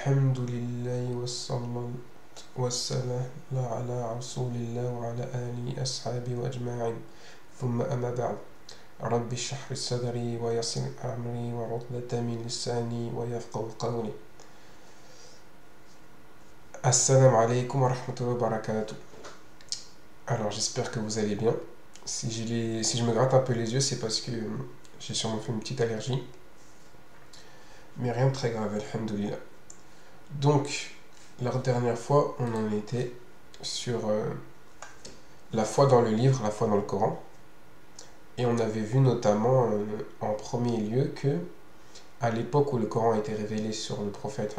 الحمد لله والصلاة والسلام على رسول الله وعلى آله أصحابه وأجمعين ثم أما بعد رب اشرح لي صدري ويسر أمري وعقدة من لساني ويفقهوا قولي. Assalamu alaikum wa rahmatullahi wa barakatuh. Alors j'espère que vous allez bien. Si je me gratte un peu les yeux, c'est parce que j'ai sûrement fait une petite allergie. Mais rien de très grave, alhamdoulilah. Donc, la dernière fois, on en était sur la foi dans le livre, la foi dans le Coran. Et on avait vu notamment en premier lieu que, à l'époque où le Coran a été révélé sur le prophète,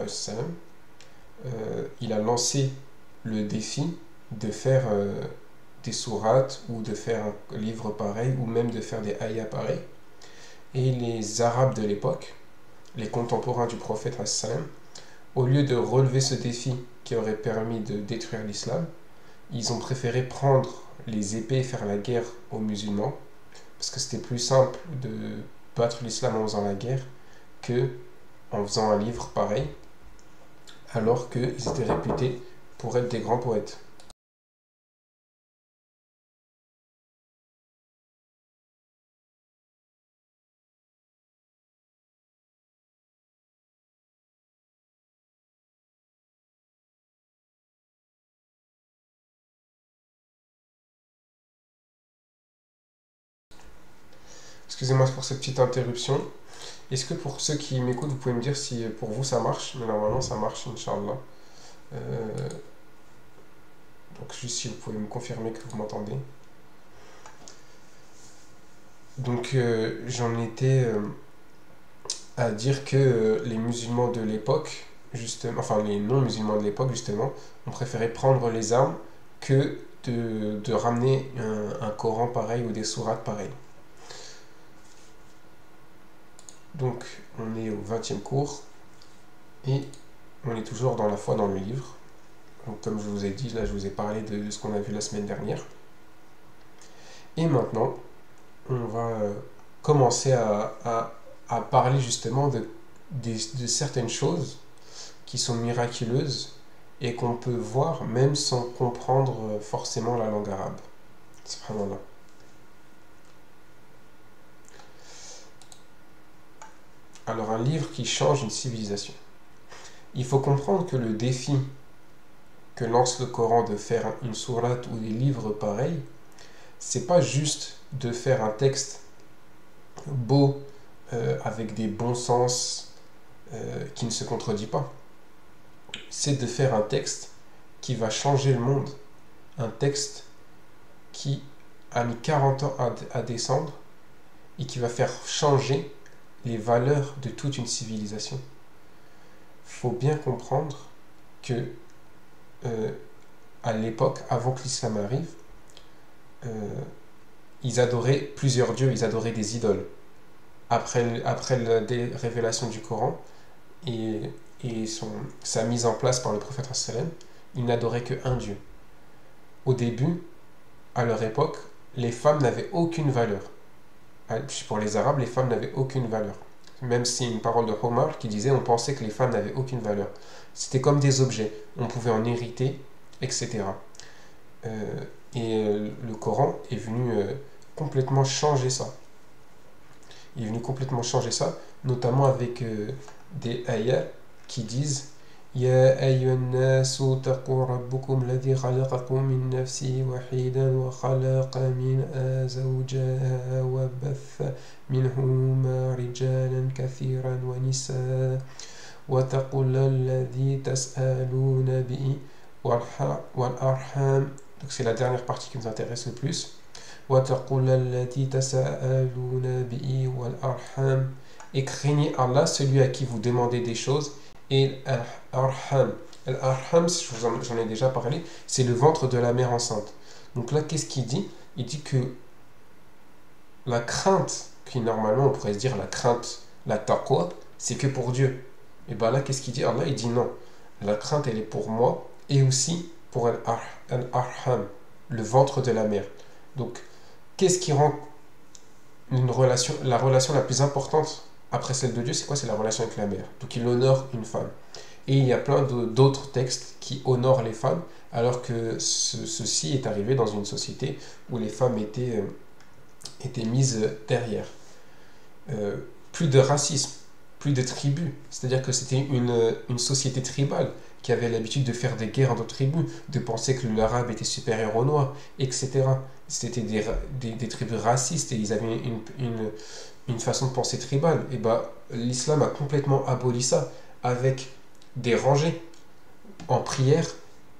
il a lancé le défi de faire des sourates ou de faire un livre pareil ou même de faire des ayats pareils. Et les Arabes de l'époque, les contemporains du prophète, au lieu de relever ce défi qui aurait permis de détruire l'islam, ils ont préféré prendre les épées et faire la guerre aux musulmans, parce que c'était plus simple de battre l'islam en faisant la guerre que en faisant un livre pareil, alors qu'ils étaient réputés pour être des grands poètes. Excusez-moi pour cette petite interruption. Est-ce que pour ceux qui m'écoutent, vous pouvez me dire si pour vous ça marche? Mais normalement ça marche, Inch'Allah. Donc juste si vous pouvez me confirmer que vous m'entendez. Donc j'en étais à dire que les musulmans de l'époque, justement, enfin les non-musulmans de l'époque justement, ont préféré prendre les armes que de ramener un Coran pareil ou des sourates pareilles. Donc on est au 20e cours et on est toujours dans la foi dans le livre. Donc comme je vous ai dit, là je vous ai parlé de ce qu'on a vu la semaine dernière. Et maintenant, on va commencer à parler justement de certaines choses qui sont miraculeuses et qu'on peut voir même sans comprendre forcément la langue arabe. Subhanallah. Alors un livre qui change une civilisation. Il faut comprendre que le défi que lance le Coran de faire une sourate ou des livres pareils, c'est pas juste de faire un texte beau avec des bons sens qui ne se contredit pas. C'est de faire un texte qui va changer le monde. Un texte qui a mis 40 ans à descendre et qui va faire changer les valeurs de toute une civilisation. Il faut bien comprendre que à l'époque, avant que l'islam arrive, ils adoraient plusieurs dieux, ils adoraient des idoles. Après la révélation du Coran et sa mise en place par le prophète, ils n'adoraient qu'un Dieu. Au début, à leur époque, les femmes n'avaient aucune valeur. Pour les Arabes, les femmes n'avaient aucune valeur. Même si une parole de Omar qui disait on pensait que les femmes n'avaient aucune valeur. C'était comme des objets, on pouvait en hériter, etc. Le Coran est venu complètement changer ça. Il est venu complètement changer ça, notamment avec des ayats qui disent Ya ayyuhan nasu taqu rabbukum ladhi khalaqakum min nafsi wahidan wa khalaqa minha zawjaha wa batha minhuma rijalan kathiran wa nisaa wa taqulla alladhi tas'aluna bihi wal arham. Donc c'est la dernière partie qui nous intéresse le plus. Et craignez Allah, celui à qui vous demandez des choses, et Al-Arham. Al-Arham, j'en ai déjà parlé, c'est le ventre de la mère enceinte. Donc là, qu'est-ce qu'il dit? Il dit que la crainte, qui normalement on pourrait se dire la crainte, la taqwa, c'est que pour Dieu. Et bien là, qu'est-ce qu'il dit? Allah, il dit non. La crainte, elle est pour moi, et aussi pour Al-Arham, le ventre de la mère. Donc, qu'est-ce qui rend la relation la plus importante après celle de Dieu? C'est quoi? C'est la relation avec la mère. Donc il honore une femme. Et il y a plein d'autres textes qui honorent les femmes, alors que ceci est arrivé dans une société où les femmes étaient mises derrière. Euh, Plus de racisme, plus de tribus. C'est-à-dire que c'était une société tribale qui avait l'habitude de faire des guerres entre tribus, de penser que l'arabe était supérieur au noir, etc. C'était des tribus racistes et ils avaient une façon de penser tribale. Et bah, l'islam a complètement aboli ça avec des rangées en prière.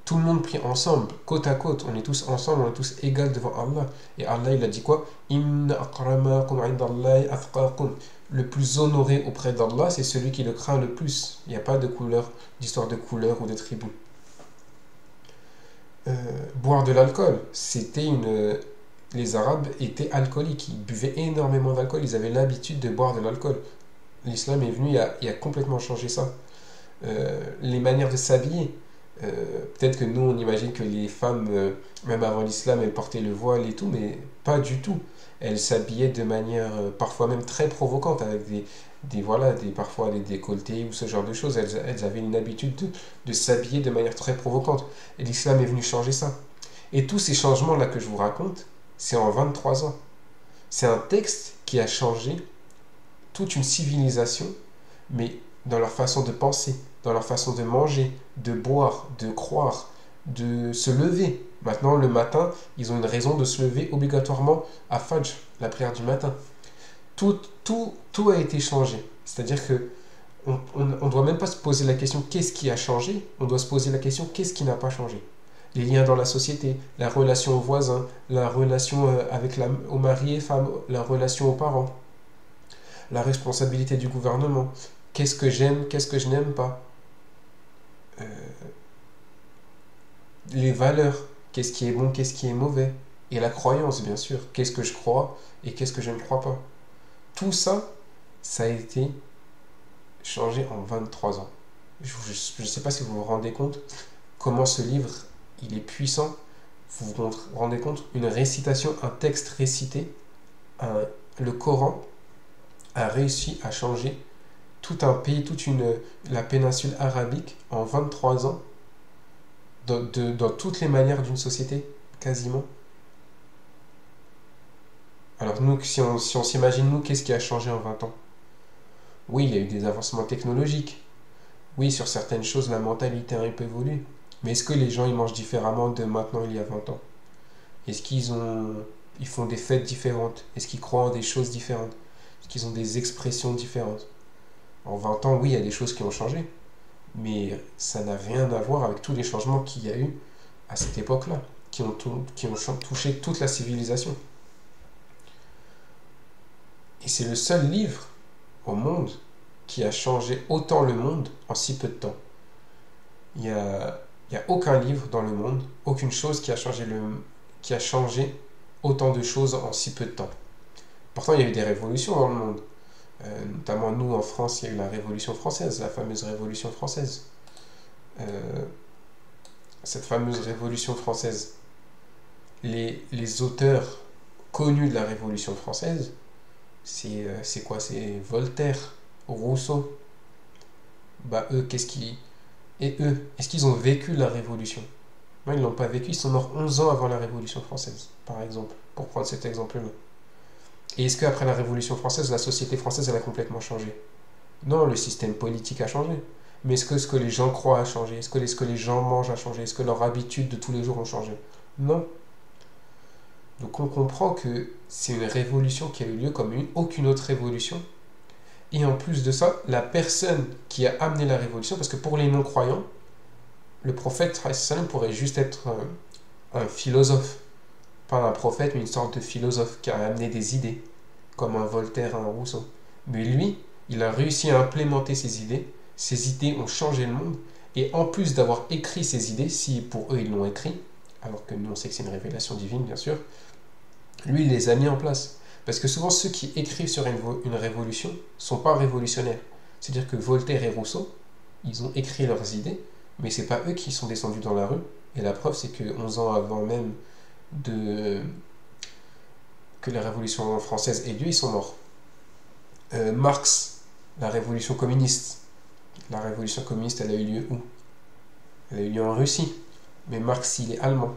Tout le monde prie ensemble, côte à côte. On est tous ensemble, on est tous égaux devant Allah. Et Allah, il a dit quoi? Inna akramakum indallahi atqakum. Le plus honoré auprès d'Allah, c'est celui qui le craint le plus. Il n'y a pas de couleur, d'histoire de couleur ou de tribu. Boire de l'alcool, les Arabes étaient alcooliques, ils buvaient énormément d'alcool, ils avaient l'habitude de boire de l'alcool. L'islam est venu, il a complètement changé ça. Les manières de s'habiller, peut-être que nous on imagine que les femmes, même avant l'islam, elles portaient le voile et tout, mais pas du tout. Elles s'habillaient de manière parfois même très provocante, avec parfois des décolletés ou ce genre de choses. Elles avaient une habitude de s'habiller de manière très provocante. Et l'islam est venu changer ça. Et tous ces changements-là que je vous raconte, c'est en 23 ans. C'est un texte qui a changé toute une civilisation, mais dans leur façon de penser, dans leur façon de manger, de boire, de croire, de se lever. Maintenant, le matin, ils ont une raison de se lever obligatoirement à Fajr, la prière du matin. Tout a été changé. C'est-à-dire que on ne doit même pas se poser la question qu'est-ce qui a changé, on doit se poser la question qu'est-ce qui n'a pas changé. Les liens dans la société, la relation aux voisins, la relation au mari et femme, la relation aux parents, la responsabilité du gouvernement, qu'est-ce que j'aime, qu'est-ce que je n'aime pas, les valeurs, qu'est-ce qui est bon, qu'est-ce qui est mauvais, et la croyance bien sûr, qu'est-ce que je crois et qu'est-ce que je ne crois pas. Tout ça, ça a été changé en 23 ans. Je ne sais pas si vous vous rendez compte comment ce livre, il est puissant. Vous vous rendez compte, une récitation, un texte récité, le Coran a réussi à changer tout un pays, la péninsule arabique en 23 ans, dans toutes les manières d'une société, quasiment. Alors nous, si on s'imagine, nous, qu'est-ce qui a changé en 20 ans? Oui, il y a eu des avancements technologiques. Oui, sur certaines choses, la mentalité a un peu évolué. Mais est-ce que les gens, ils mangent différemment de maintenant, il y a 20 ans? Est-ce ils font des fêtes différentes? Est-ce qu'ils croient en des choses différentes? Est-ce qu'ils ont des expressions différentes? En 20 ans, oui, il y a des choses qui ont changé. Mais ça n'a rien à voir avec tous les changements qu'il y a eu à cette époque-là, qui ont touché toute la civilisation. Et c'est le seul livre au monde qui a changé autant le monde en si peu de temps. Il n'y a aucun livre dans le monde, aucune chose qui a changé autant de choses en si peu de temps. Pourtant, il y a eu des révolutions dans le monde. Notamment nous en France, il y a eu la Révolution française, la fameuse Révolution française. Cette fameuse Révolution française, les auteurs connus de la Révolution française, c'est quoi? C'est Voltaire, Rousseau. Bah eux, est-ce qu'ils ont vécu la Révolution? Non, ils ne l'ont pas vécu, ils sont morts 11 ans avant la Révolution française, par exemple, pour prendre cet exemple-là. Et est-ce qu'après la Révolution française, la société française, elle a complètement changé? Non, le système politique a changé. Mais est-ce que ce que les gens croient a changé? Est-ce que les gens mangent a changé? Est-ce que leurs habitudes de tous les jours ont changé? Non. Donc on comprend que c'est une révolution qui a eu lieu comme aucune autre révolution. Et en plus de ça, la personne qui a amené la révolution, parce que pour les non-croyants, le prophète pourrait juste être un philosophe. Pas un prophète, mais une sorte de philosophe qui a amené des idées, comme un Voltaire, un Rousseau. Mais lui, il a réussi à implémenter ses idées ont changé le monde, et en plus d'avoir écrit ces idées, si pour eux ils l'ont écrit, alors que nous on sait que c'est une révélation divine bien sûr, lui il les a mis en place. Parce que souvent ceux qui écrivent sur une révolution ne sont pas révolutionnaires. C'est-à-dire que Voltaire et Rousseau, ils ont écrit leurs idées, mais c'est pas eux qui sont descendus dans la rue, et la preuve c'est que 11 ans avant même que la Révolution française ait lieu, ils sont morts. Marx, la Révolution communiste, La révolution communiste, elle a eu lieu où? Elle a eu lieu en Russie. Mais Marx, il est allemand.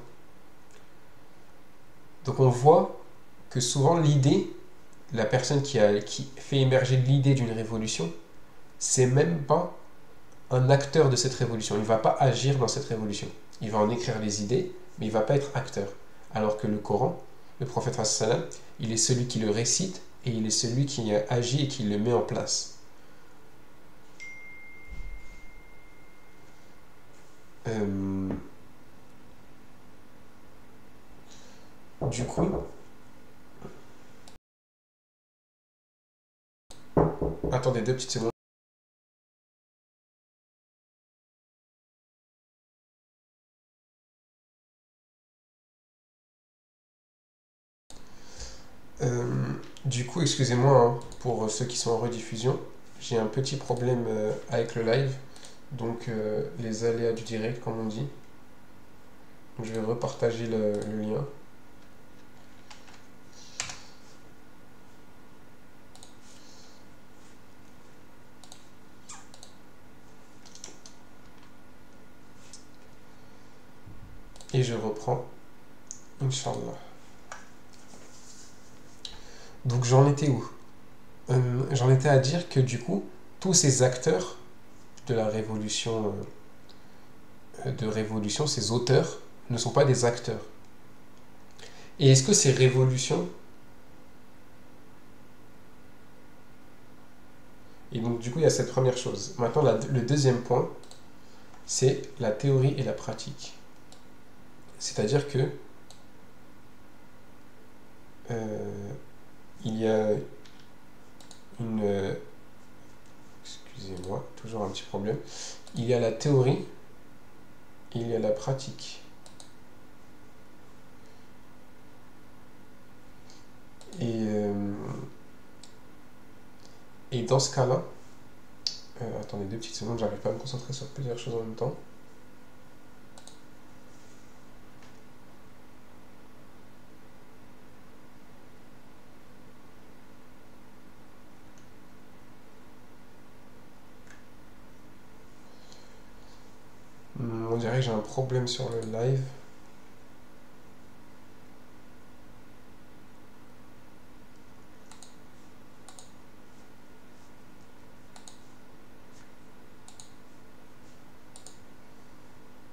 Donc on voit que souvent l'idée, la personne qui fait émerger l'idée d'une révolution, c'est même pas un acteur de cette révolution. Il ne va pas agir dans cette révolution. Il va en écrire les idées, mais il ne va pas être acteur. Alors que le Coran, le prophète sallam, il est celui qui le récite et il est celui qui agit et qui le met en place. Du coup, attendez 2 petites secondes. Du coup, excusez-moi hein, pour ceux qui sont en rediffusion. J'ai un petit problème avec le live. Donc, les aléas du direct, comme on dit. Donc, je vais repartager le lien. Et je reprends. Inch'Allah. Donc, j'en étais où? J'en étais à dire que du coup, tous ces acteurs de la révolution, ces auteurs, ne sont pas des acteurs. Et est-ce que ces révolutions... Et donc du coup, il y a cette première chose. Maintenant, le deuxième point, c'est la théorie et la pratique. C'est-à-dire que il y a une... excusez-moi, toujours un petit problème. Il y a la théorie et il y a la pratique. Et dans ce cas-là, attendez 2 petites secondes, j'arrive pas à me concentrer sur plusieurs choses en même temps. On dirait que j'ai un problème sur le live.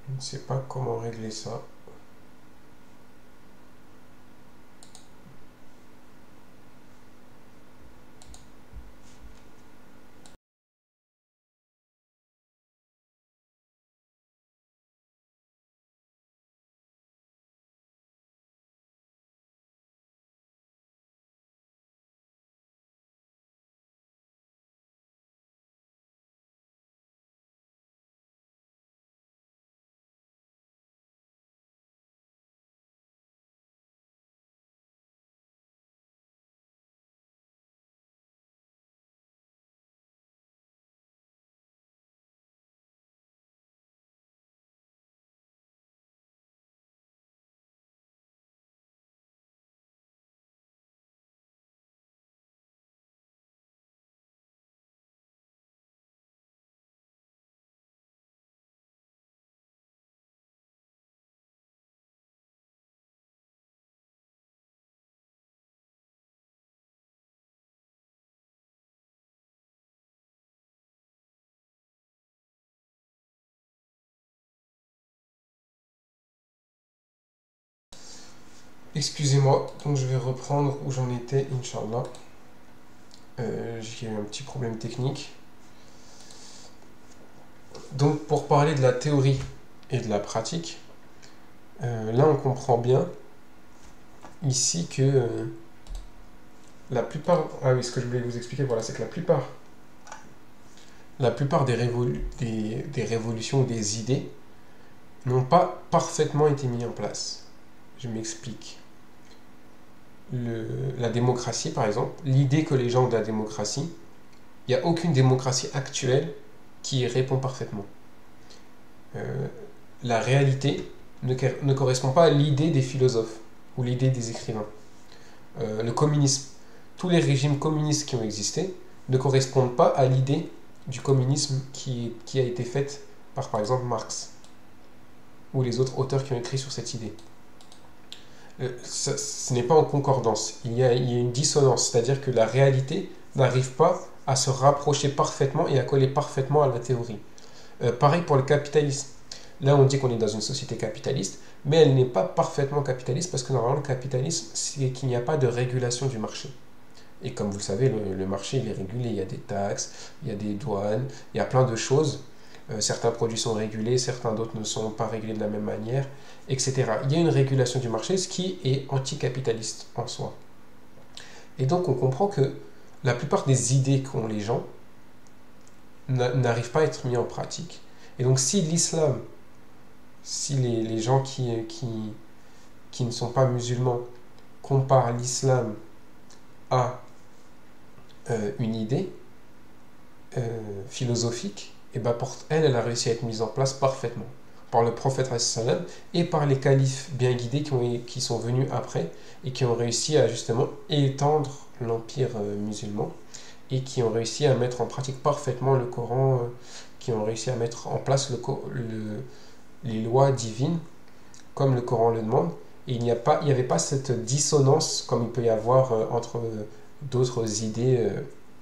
Je ne sais pas comment régler ça. Excusez-moi, donc je vais reprendre où j'en étais, Inch'Allah. J'ai eu un petit problème technique. Donc pour parler de la théorie et de la pratique, là on comprend bien ici que la plupart... Ah oui, ce que je voulais vous expliquer, voilà, c'est que la plupart des révolutions ou des idées n'ont pas parfaitement été mises en place. Je m'explique. La démocratie, par exemple, l'idée que les gens ont de la démocratie, il n'y a aucune démocratie actuelle qui y répond parfaitement. La réalité ne correspond pas à l'idée des philosophes ou l'idée des écrivains. Le communisme, tous les régimes communistes qui ont existé ne correspondent pas à l'idée du communisme qui a été faite par exemple Marx ou les autres auteurs qui ont écrit sur cette idée. Ce n'est pas en concordance, il y a une dissonance, c'est-à-dire que la réalité n'arrive pas à se rapprocher parfaitement et à coller parfaitement à la théorie. Pareil pour le capitalisme. Là, on dit qu'on est dans une société capitaliste, mais elle n'est pas parfaitement capitaliste parce que normalement, le capitalisme, c'est qu'il n'y a pas de régulation du marché. Et comme vous le savez, le marché, il est régulé. Il y a des taxes, il y a des douanes, il y a plein de choses. Certains produits sont régulés, certains d'autres ne sont pas régulés de la même manière, etc. Il y a une régulation du marché, ce qui est anticapitaliste en soi. Et donc, on comprend que la plupart des idées qu'ont les gens n'arrivent pas à être mis en pratique. Et donc, si l'islam, si les gens qui ne sont pas musulmans comparent l'islam à une idée philosophique, et ben pour elle a réussi à être mise en place parfaitement par le prophète sallam et par les califes bien guidés qui sont venus après et qui ont réussi à justement étendre l'empire musulman et qui ont réussi à mettre en pratique parfaitement le Coran, qui ont réussi à mettre en place les lois divines comme le Coran le demande. Et il n'y avait pas cette dissonance comme il peut y avoir entre d'autres idées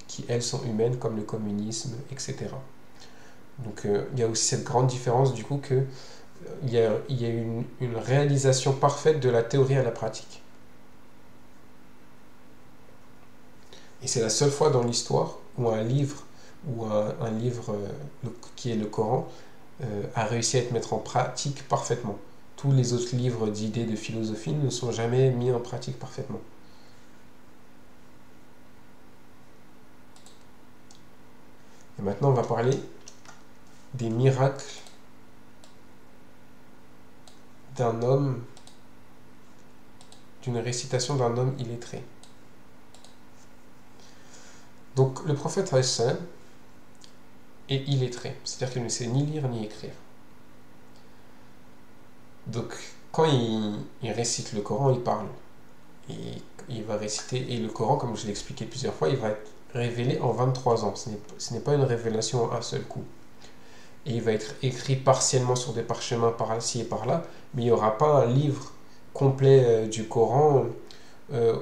qui, elles, sont humaines, comme le communisme, etc. Donc il y a aussi cette grande différence du coup que il y a une réalisation parfaite de la théorie à la pratique. Et c'est la seule fois dans l'histoire où un livre qui est le Coran a réussi à être mis en pratique parfaitement. Tous les autres livres d'idées de philosophie ne sont jamais mis en pratique parfaitement. Et maintenant, on va parler des miracles d'une récitation d'un homme illettré. Donc, le prophète est illettré, c'est-à-dire qu'il ne sait ni lire ni écrire. Donc, quand il récite le Coran, il parle. Et il va réciter, et le Coran, comme je l'ai expliqué plusieurs fois, il va être révélé en 23 ans. Ce n'est pas une révélation à un seul coup. Et il va être écrit partiellement sur des parchemins par-ci et par-là, mais il n'y aura pas un livre complet du Coran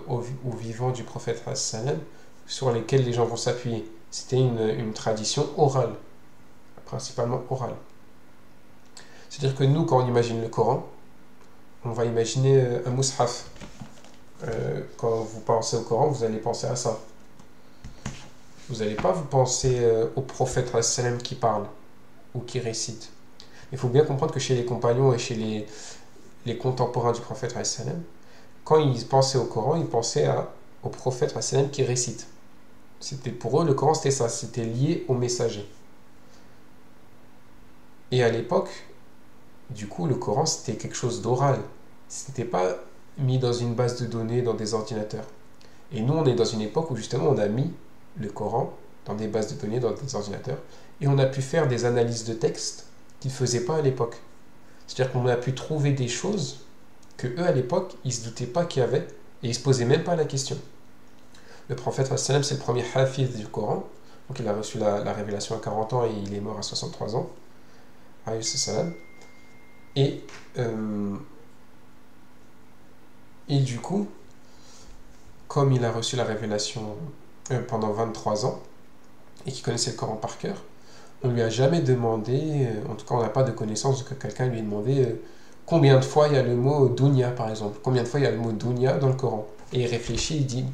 au vivant du prophète sallam sur lesquels les gens vont s'appuyer. C'était une tradition orale, principalement orale. C'est-à-dire que nous, quand on imagine le Coran, on va imaginer un mushaf. Quand vous pensez au Coran, vous allez penser à ça. Vous n'allez pas vous penser au prophète sallam qui parle ou qui récite. Il faut bien comprendre que chez les compagnons et chez les contemporains du prophète sallam, quand ils pensaient au Coran, ils pensaient au prophète sallam qui récite. Pour eux, le Coran, c'était ça, c'était lié au messager. Et à l'époque, du coup, le Coran, c'était quelque chose d'oral. Ce n'était pas mis dans une base de données, dans des ordinateurs. Et nous, on est dans une époque où justement, on a mis le Coran dans des bases de données, dans des ordinateurs, et on a pu faire des analyses de texte qu'ils ne faisaient pas à l'époque. C'est-à-dire qu'on a pu trouver des choses que eux, à l'époque, ils ne se doutaient pas qu'il y avait, et ils ne se posaient même pas la question. Le prophète, c'est le premier hafiz du Coran, donc il a reçu la révélation à 40 ans et il est mort à 63 ans. Et du coup, comme il a reçu la révélation pendant 23 ans, et qu'il connaissait le Coran par cœur, on ne lui a jamais demandé, en tout cas on n'a pas de connaissance que quelqu'un lui ait demandé combien de fois il y a le mot dunya par exemple, combien de fois il y a le mot dunya dans le Coran. Et il réfléchit, il dit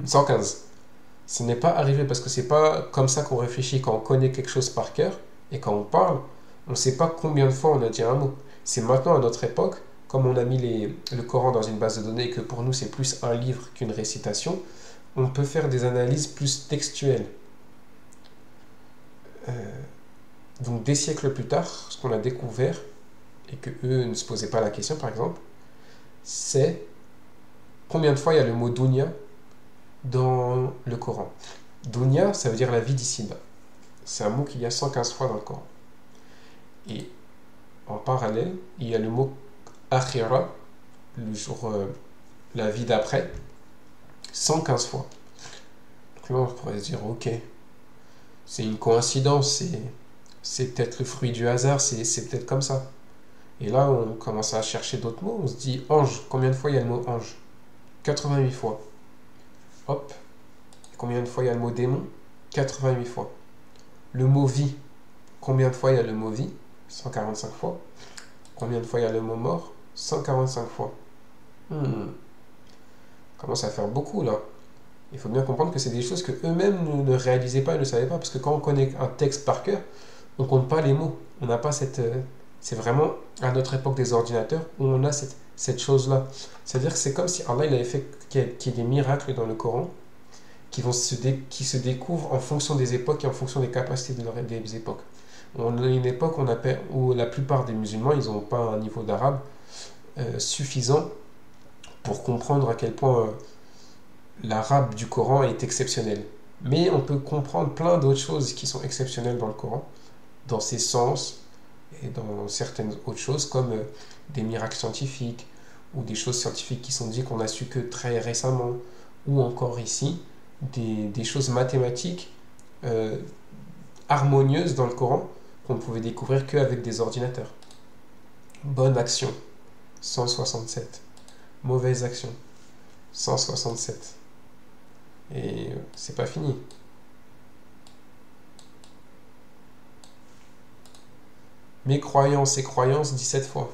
115. Ce n'est pas arrivé parce que c'est pas comme ça qu'on réfléchit quand on connaît quelque chose par cœur et quand on parle, on ne sait pas combien de fois on a dit un mot. C'est maintenant à notre époque, comme on a mis le Coran dans une base de données et que pour nous c'est plus un livre qu'une récitation, on peut faire des analyses plus textuelles. Donc des siècles plus tard, ce qu'on a découvert, et que eux ne se posaient pas la question par exemple, c'est combien de fois il y a le mot dunya dans le Coran. Dunya, ça veut dire la vie d'ici-bas. C'est un mot qu'il y a 115 fois dans le Coran. Et en parallèle, il y a le mot akhira, le jour, la vie d'après, 115 fois. Donc là, on pourrait se dire, ok, c'est une coïncidence, c'est peut-être le fruit du hasard, c'est peut-être comme ça. Et là, on commence à chercher d'autres mots. On se dit ange. Combien de fois il y a le mot ange? 88 fois. Hop. Combien de fois il y a le mot démon? 88 fois. Le mot vie. Combien de fois il y a le mot vie? 145 fois. Combien de fois il y a le mot mort? 145 fois. Commence à faire beaucoup là. Il faut bien comprendre que c'est des choses que eux-mêmes ne réalisaient pas et ne savaient pas. Parce que quand on connaît un texte par cœur, on ne compte pas les mots. On n'a pas cette... c'est vraiment à notre époque des ordinateurs où on a cette chose-là. C'est-à-dire que c'est comme si Allah il avait fait qu'il y ait des miracles dans le Coran qui se découvrent en fonction des époques et en fonction des capacités des époques. On a une époque où la plupart des musulmans, ils n'ont pas un niveau d'arabe suffisant pour comprendre à quel point l'arabe du Coran est exceptionnel. Mais on peut comprendre plein d'autres choses qui sont exceptionnelles dans le Coran, dans ses sens et dans certaines autres choses comme des miracles scientifiques ou des choses scientifiques qui sont dites qu'on a su que très récemment, ou encore ici, des choses mathématiques harmonieuses dans le Coran qu'on ne pouvait découvrir qu'avec des ordinateurs. Bonne action, 167. Mauvaise action, 167. Et c'est pas fini. Mécroyance et croyance, 17 fois.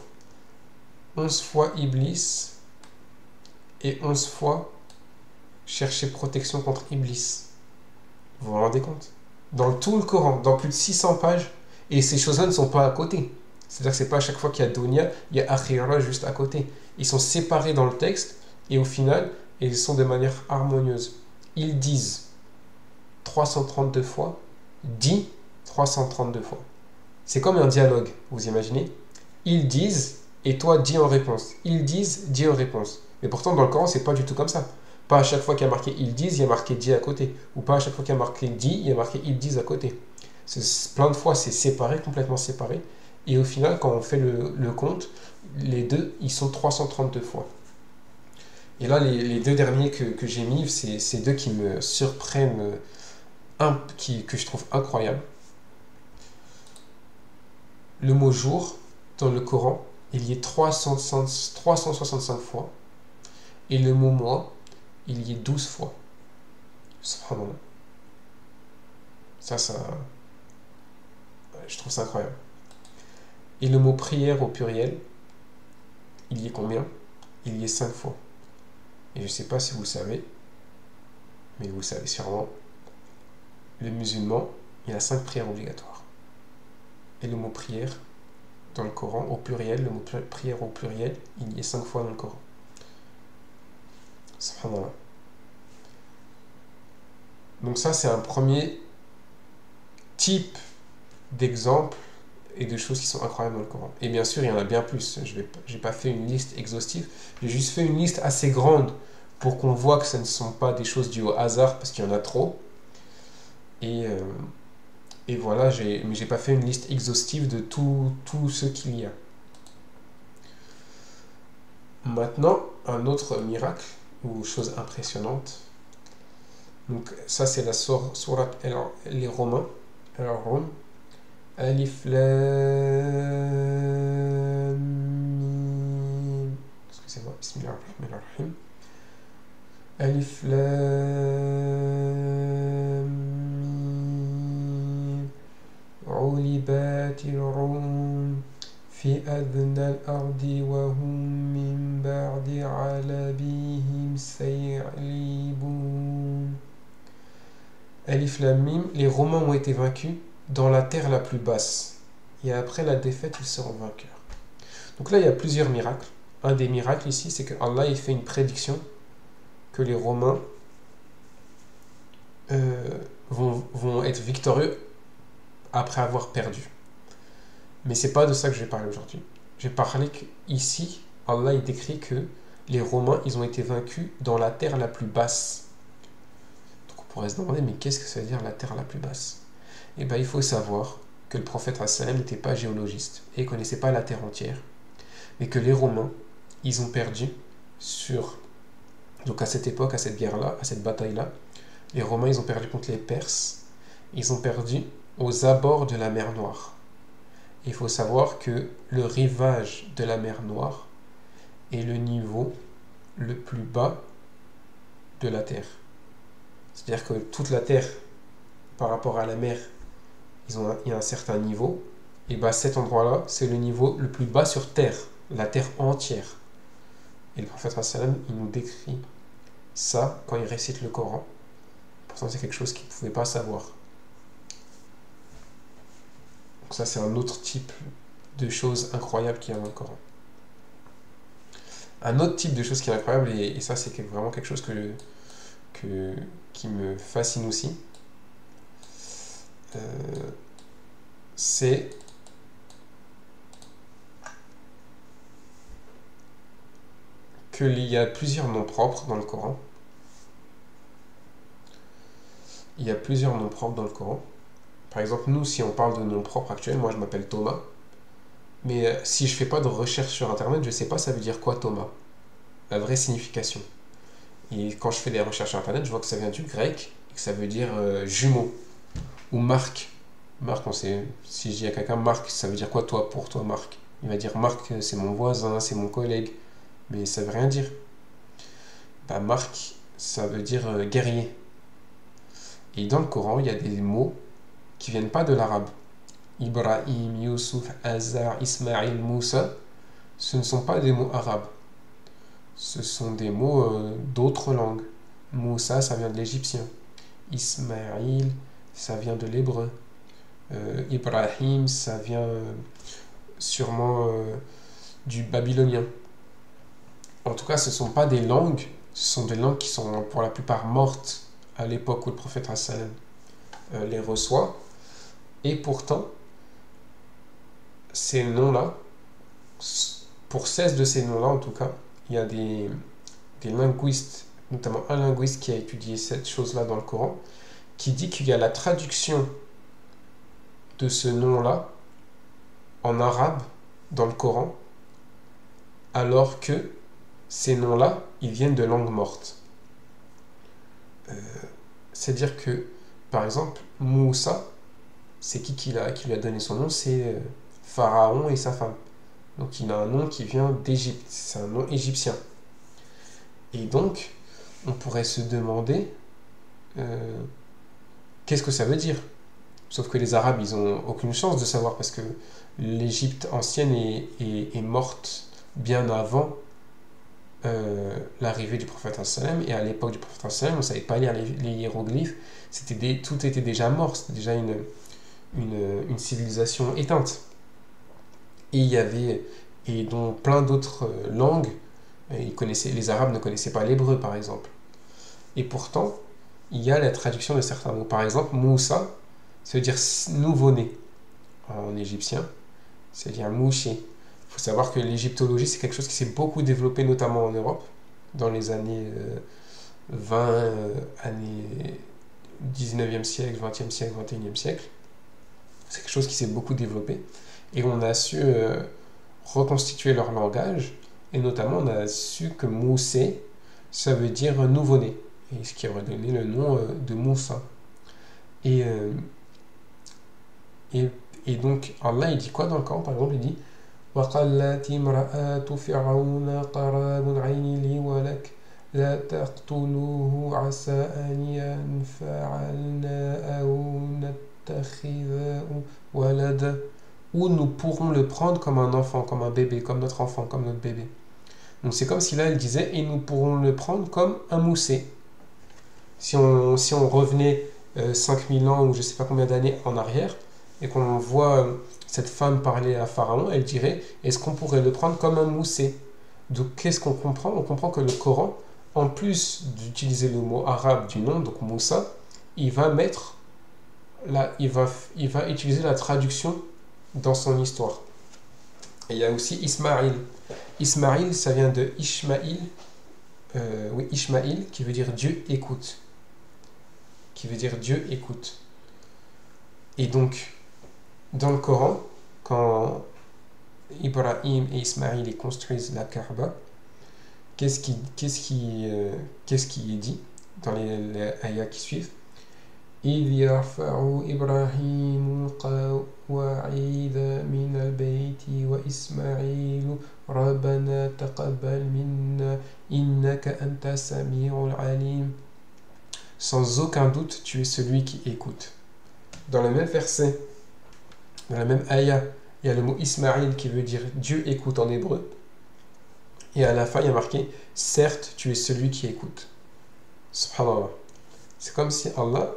11 fois Iblis et 11 fois chercher protection contre Iblis. Vous vous rendez compte? Dans tout le Coran, dans plus de 600 pages, et ces choses-là ne sont pas à côté. C'est-à-dire que c'est pas à chaque fois qu'il y a Dunya, il y a Akhira juste à côté. Ils sont séparés dans le texte, et au final, ils sont de manière harmonieuse. Ils disent 332 fois, dit 332 fois. C'est comme un dialogue, vous imaginez? Ils disent, et toi dis en réponse. Ils disent, dis en réponse. Mais pourtant, dans le Coran, c'est pas du tout comme ça. Pas à chaque fois qu'il y a marqué ils disent, il y a marqué dit à côté. Ou pas à chaque fois qu'il y a marqué dit, il y a marqué ils disent à côté. Plein de fois, c'est séparé, complètement séparé. Et au final, quand on fait le compte, les deux, ils sont 332 fois. Et là, les deux derniers que j'ai mis, c'est deux qui me surprennent, que je trouve incroyables. Le mot jour, dans le Coran, il y est 365 fois. Et le mot mois, il y est 12 fois. Subhanallah. Ça, je trouve ça incroyable. Et le mot prière au pluriel, il y est combien? Il y est 5 fois. Et je ne sais pas si vous le savez, mais vous le savez sûrement, le musulman, il a 5 prières obligatoires. Et le mot prière, dans le Coran, au pluriel, le mot prière au pluriel, il y est 5 fois dans le Coran. Subhanallah. Donc ça, c'est un premier type d'exemple et de choses qui sont incroyables dans le Coran. Et bien sûr, il y en a bien plus. Je n'ai pas fait une liste exhaustive. J'ai juste fait une liste assez grande pour qu'on voit que ce ne sont pas des choses dues au hasard, parce qu'il y en a trop. Et voilà, mais j'ai pas fait une liste exhaustive de tout ce qu'il y a. Maintenant, un autre miracle, ou chose impressionnante. Donc ça, c'est la sourate les Romains. Alors, Rome. Alif Lam Mim. Excusez-moi. Bismillahirrahmanirrahim. Alif Lam Mim. Ulibatil Rum. في أدنى الأرض وهم من بعد علبهم سيغلبون. Alif Lam Mim, les Romains ont été vaincus dans la terre la plus basse. Et après la défaite, ils seront vainqueurs. Donc là, il y a plusieurs miracles. Un des miracles ici, c'est que Allah il fait une prédiction que les Romains vont être victorieux après avoir perdu. Mais c'est pas de ça que je vais parler aujourd'hui. Je vais parler qu'ici, Allah il décrit que les Romains, ils ont été vaincus dans la terre la plus basse. Donc on pourrait se demander, mais qu'est-ce que ça veut dire la terre la plus basse? Eh bien, il faut savoir que le prophète Hassan n'était pas géologiste et ne connaissait pas la terre entière. Mais que les Romains, ils ont perdu donc à cette époque, à cette guerre-là, à cette bataille-là, les Romains, ils ont perdu contre les Perses. ils sont perdus aux abords de la mer Noire. Il faut savoir que le rivage de la mer Noire est le niveau le plus bas de la Terre. C'est-à-dire que toute la Terre, par rapport à la mer, il y a un certain niveau. Et bien cet endroit-là, c'est le niveau le plus bas sur Terre, la Terre entière. Et le prophète il nous décrit ça quand il récite le Coran. Pourtant, c'est quelque chose qu'il ne pouvait pas savoir. Donc ça, c'est un autre type de choses incroyables qu'il y a dans le Coran. Un autre type de choses qui est incroyable, et ça, c'est vraiment quelque chose qui me fascine aussi, c'est qu'il y a plusieurs noms propres dans le Coran. Il y a plusieurs noms propres dans le Coran. Par exemple, nous, si on parle de noms propres actuels, moi je m'appelle Thomas. Mais si je fais pas de recherche sur Internet, je sais pas ça veut dire quoi Thomas. La vraie signification. Et quand je fais des recherches sur Internet, je vois que ça vient du grec et que ça veut dire jumeau. Ou Marc. Marc, on sait, si je dis à quelqu'un Marc, ça veut dire quoi toi, pour toi Marc? Il va dire Marc, c'est mon voisin, c'est mon collègue. Mais ça veut rien dire. Bah, Marc, ça veut dire guerrier. Et dans le Coran, il y a des mots qui viennent pas de l'arabe. Ibrahim, Youssouf, Azar, Ismaïl, Moussa, ce ne sont pas des mots arabes. Ce sont des mots d'autres langues. Moussa, ça vient de l'égyptien. Ismaïl, ça vient de l'hébreu. Ibrahim, ça vient sûrement du babylonien. En tout cas, ce ne sont pas des langues, ce sont des langues qui sont pour la plupart mortes à l'époque où le prophète les reçoit. Et pourtant, ces noms-là, pour 16 de ces noms-là en tout cas, il y a des linguistes, notamment un linguiste qui a étudié cette chose-là dans le Coran, qui dit qu'il y a la traduction de ce nom-là en arabe dans le Coran, alors que ces noms-là, ils viennent de langues mortes. C'est-à-dire que, par exemple, Moussa, c'est qui lui a donné son nom? C'est Pharaon et sa femme. Donc il a un nom qui vient d'Égypte, c'est un nom égyptien. Et donc, on pourrait se demander qu'est-ce que ça veut dire? Sauf que les Arabes, ils n'ont aucune chance de savoir parce que l'Égypte ancienne est morte bien avant l'arrivée du prophète sallam, et à l'époque du prophète sallam, on ne savait pas lire les hiéroglyphes, tout était déjà mort, c'était déjà une civilisation éteinte. Et il y avait, et dont plein d'autres langues, les Arabes ne connaissaient pas l'hébreu par exemple. Et pourtant, il y a la traduction de certains mots. Par exemple, Moussa, ça veut dire nouveau-né en égyptien, c'est-à-dire mouché. Il faut savoir que l'égyptologie, c'est quelque chose qui s'est beaucoup développé, notamment en Europe, dans les années 20, années 19e siècle, 20e siècle, 21e siècle. C'est quelque chose qui s'est beaucoup développé. Et on a su reconstituer leur langage. Et notamment, on a su que Moussé, ça veut dire nouveau-né. Et ce qui aurait donné le nom de Moussa. Et donc, Allah, il dit quoi dans le Coran? Par exemple, il dit وَقَالَّتِ امْرَأَةُ فِرْعَوْنَ قَرَّابٌ عَيْنِ لِي وَلَكَ لَا تَقْتُلُوهُ عَسَىٰ أَنْ يَنْفَعَنَا أَوْ نَتَّخِذَهُ وَلَدًا, ou nous pourrons le prendre comme un enfant, comme un bébé, comme notre enfant, comme notre bébé. Donc c'est comme si là, elle disait, et nous pourrons le prendre comme un moussé. Si on revenait 5000 ans ou je ne sais pas combien d'années en arrière, et qu'on voit cette femme parler à Pharaon, elle dirait, est-ce qu'on pourrait le prendre comme un moussé? Donc qu'est-ce qu'on comprend? On comprend que le Coran, en plus d'utiliser le mot arabe du nom, donc Moussa, il va utiliser la traduction dans son histoire. Et il y a aussi Ismaïl. Ismaïl, ça vient de Ishmaïl, Ishmaïl, qui veut dire Dieu écoute. Qui veut dire Dieu écoute. Et donc, dans le Coran, quand Ibrahim et Ismaïl construisent la Kaaba, qu'est-ce qui est dit dans les ayats qui suivent? إذ يرفع إبراهيم القواعد من البيت وإسماعيل ربنا تقبل منا إنك أنت السميع العليم. Sans aucun doute, tu es celui qui écoute. Dans le même verset, dans la même ayah, il y a le mot Ismaïl qui veut dire Dieu écoute en hébreu. Et à la fin, il y a marqué certes, tu es celui qui écoute. Subhanallah. C'est comme si Allah,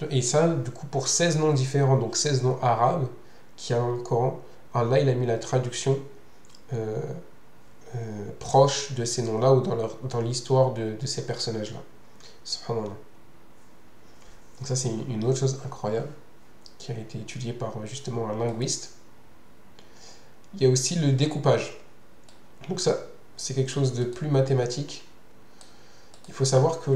et ça, du coup, pour 16 noms différents, donc 16 noms arabes qui y a dans le Coran, Allah, il a mis la traduction proche de ces noms-là ou dans l'histoire de ces personnages-là. Subhanallah. Donc ça, c'est une autre chose incroyable qui a été étudiée par justement un linguiste. Il y a aussi le découpage. Donc ça, c'est quelque chose de plus mathématique. Il faut savoir que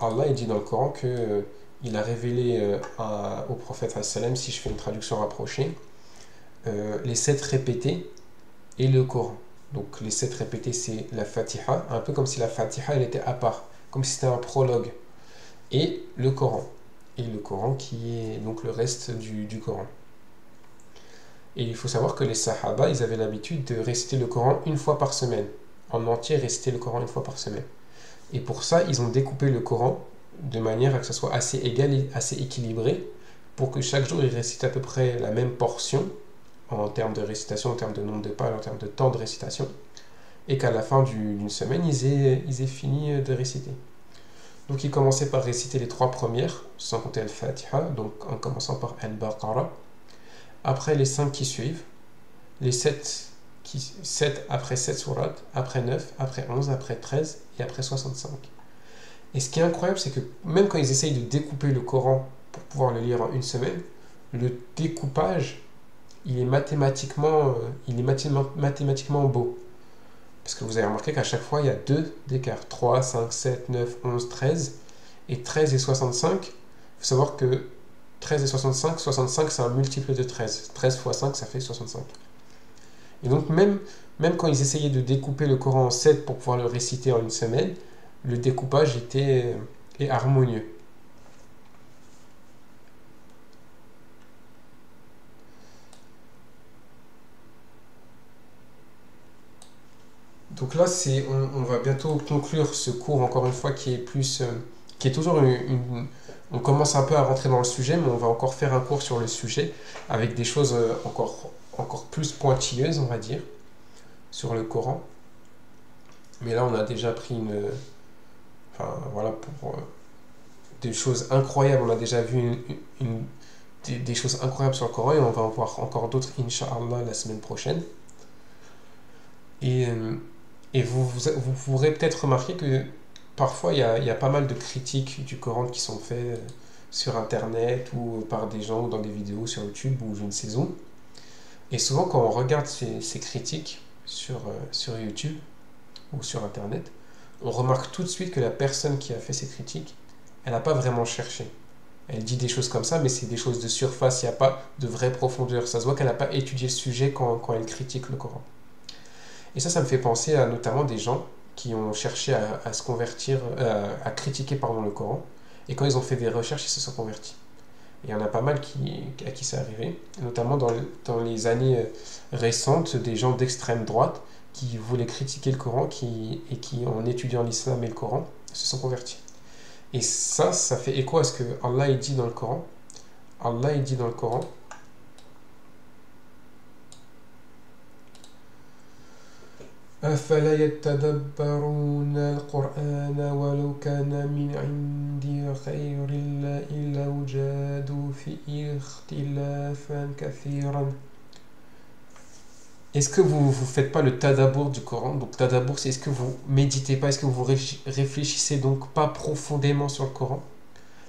Allah dit dans le Coran que il a révélé au prophète sallam, si je fais une traduction rapprochée, les 7 répétés et le Coran. Donc les 7 répétés, c'est la Fatiha, un peu comme si la Fatiha elle était à part, comme si c'était un prologue. Et le Coran. Et le Coran qui est donc le reste du Coran. Et il faut savoir que les Sahaba, ils avaient l'habitude de réciter le Coran une fois par semaine. En entier, réciter le Coran une fois par semaine. Et pour ça, ils ont découpé le Coran de manière à que ce soit assez égal et assez équilibré pour que chaque jour, ils récitent à peu près la même portion en termes de récitation, en termes de nombre de pages, en termes de temps de récitation. Et qu'à la fin d'une semaine, ils aient fini de réciter. Donc, ils commençaient par réciter les 3 premières, sans compter Al-Fatiha, donc en commençant par Al-Baqarah. Après les 5 qui suivent, les 7 après 7 sourates, après 9, après 11, après 13 et après 65. Et ce qui est incroyable, c'est que même quand ils essayent de découper le Coran pour pouvoir le lire en une semaine, le découpage, il est mathématiquement beau. Parce que vous avez remarqué qu'à chaque fois, il y a 2 d'écart. 3, 5, 7, 9, 11, 13. Et 13 et 65, il faut savoir que 13 et 65, 65 c'est un multiple de 13. 13 fois 5, ça fait 65. Et donc même quand ils essayaient de découper le Coran en 7 pour pouvoir le réciter en une semaine, le découpage est harmonieux. Donc là, on va bientôt conclure ce cours, encore une fois, qui est toujours on commence un peu à rentrer dans le sujet, mais on va encore faire un cours sur le sujet, avec des choses encore plus pointilleuses, on va dire, sur le Coran. Mais là, on a déjà pris enfin, voilà, pour des choses incroyables. On a déjà vu des choses incroyables sur le Coran, et on va en voir encore d'autres, Inch'Allah, la semaine prochaine. Et vous pourrez peut-être remarquer que parfois il y a pas mal de critiques du Coran qui sont faites sur Internet ou par des gens ou dans des vidéos sur YouTube ou je ne sais où. Et souvent quand on regarde ces critiques sur YouTube ou sur Internet, on remarque tout de suite que la personne qui a fait ces critiques, elle n'a pas vraiment cherché. Elle dit des choses comme ça, mais c'est des choses de surface, il n'y a pas de vraie profondeur. Ça se voit qu'elle n'a pas étudié le sujet quand elle critique le Coran. Et ça me fait penser à notamment des gens qui ont cherché à se convertir, à critiquer le Coran, et quand ils ont fait des recherches, ils se sont convertis. Et il y en a pas mal à qui c'est arrivé, notamment dans les années récentes, des gens d'extrême droite qui voulaient critiquer le Coran et qui, en étudiant l'islam et le Coran, se sont convertis. Et ça fait écho à ce que Allah dit dans le Coran. Allah dit dans le Coran, أفلا يتدبرون القرآن ولو كان من عند غير الله لوجادوا فيه اختلافا كثيرا. Est-ce que vous ne faites pas le tadabour du Coran? Donc tadabour, c'est est-ce que vous méditez pas, est-ce que vous réfléchissez donc pas profondément sur le Coran?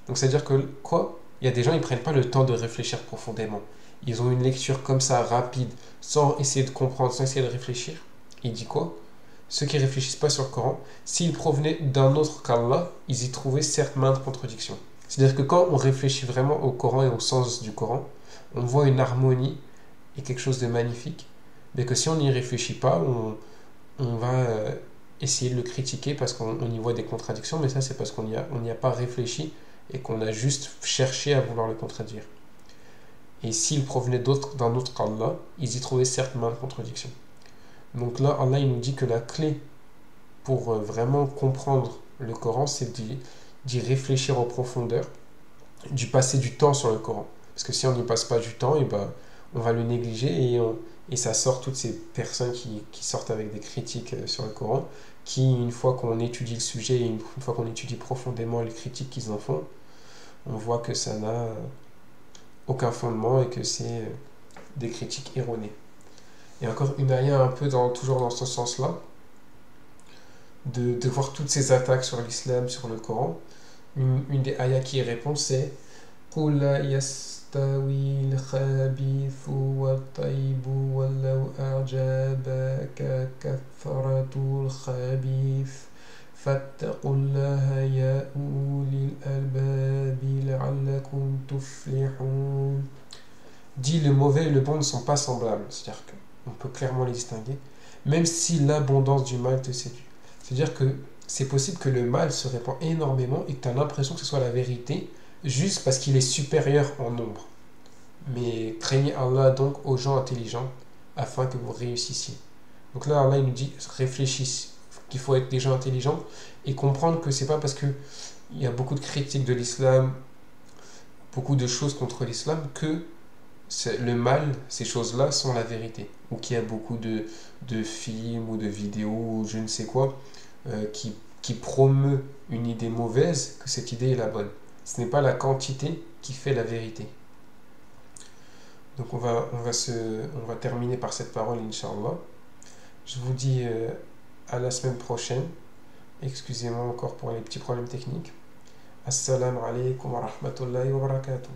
Donc c'est-à-dire que quoi? Il y a des gens, ils prennent pas le temps de réfléchir profondément. Ils ont une lecture comme ça, rapide, sans essayer de comprendre, sans essayer de réfléchir. Il dit quoi? Ceux qui ne réfléchissent pas sur le Coran, s'ils provenaient d'un autre qu'Allah, ils y trouvaient certes maintes contradictions. C'est-à-dire que quand on réfléchit vraiment au Coran et au sens du Coran, on voit une harmonie et quelque chose de magnifique, mais que si on n'y réfléchit pas, on va essayer de le critiquer parce qu'on y voit des contradictions, mais ça c'est parce qu'on n'y a pas réfléchi et qu'on a juste cherché à vouloir le contredire. Et s'il provenait d'un autre qu'Allah, ils y trouvaient certes maintes contradictions. Donc là, Allah il nous dit que la clé pour vraiment comprendre le Coran, c'est d'y réfléchir en profondeur, d'y passer du temps sur le Coran. Parce que si on n'y passe pas du temps, et ben, on va le négliger et ça sort toutes ces personnes qui sortent avec des critiques sur le Coran, qui, une fois qu'on étudie le sujet et une fois qu'on étudie profondément les critiques qu'ils en font, on voit que ça n'a aucun fondement et que c'est des critiques erronées. Et encore une ayah un peu toujours dans ce sens-là, de voir toutes ces attaques sur l'islam, sur le Coran. Une des ayahs qui répond, c'est قُلْ لَا يَسْتَوِي الْخَبِيثُ وَالطَّيِّبُ وَلَوْ أَعْجَبَكَ كَثْرَةُ الْخَبِيثِ فَاتَّقُوا اللَّهَ يَا أُولِي الْأَلْبَابِ لَعَلَّكُمْ تُفْلِحُونَ. Dit le mauvais et le bon ne sont pas semblables, c'est-à-dire qu'on peut clairement les distinguer, même si l'abondance du mal te séduit. C'est-à-dire que c'est possible que le mal se répand énormément et que tu as l'impression que ce soit la vérité, juste parce qu'il est supérieur en nombre. Mais craignez Allah donc aux gens intelligents, afin que vous réussissiez. Donc là, Allah il nous dit, réfléchissez, qu'il faut être des gens intelligents, et comprendre que c'est pas parce qu'il y a beaucoup de critiques de l'islam, beaucoup de choses contre l'islam, que le mal, ces choses-là, sont la vérité. Ou qu'il y a beaucoup de films ou de vidéos ou je ne sais quoi qui promeut une idée mauvaise, que cette idée est la bonne. Ce n'est pas la quantité qui fait la vérité. Donc on va terminer par cette parole, Inch'Allah. Je vous dis à la semaine prochaine. Excusez-moi encore pour les petits problèmes techniques. Assalamu alaikum wa rahmatullahi wa barakatuh.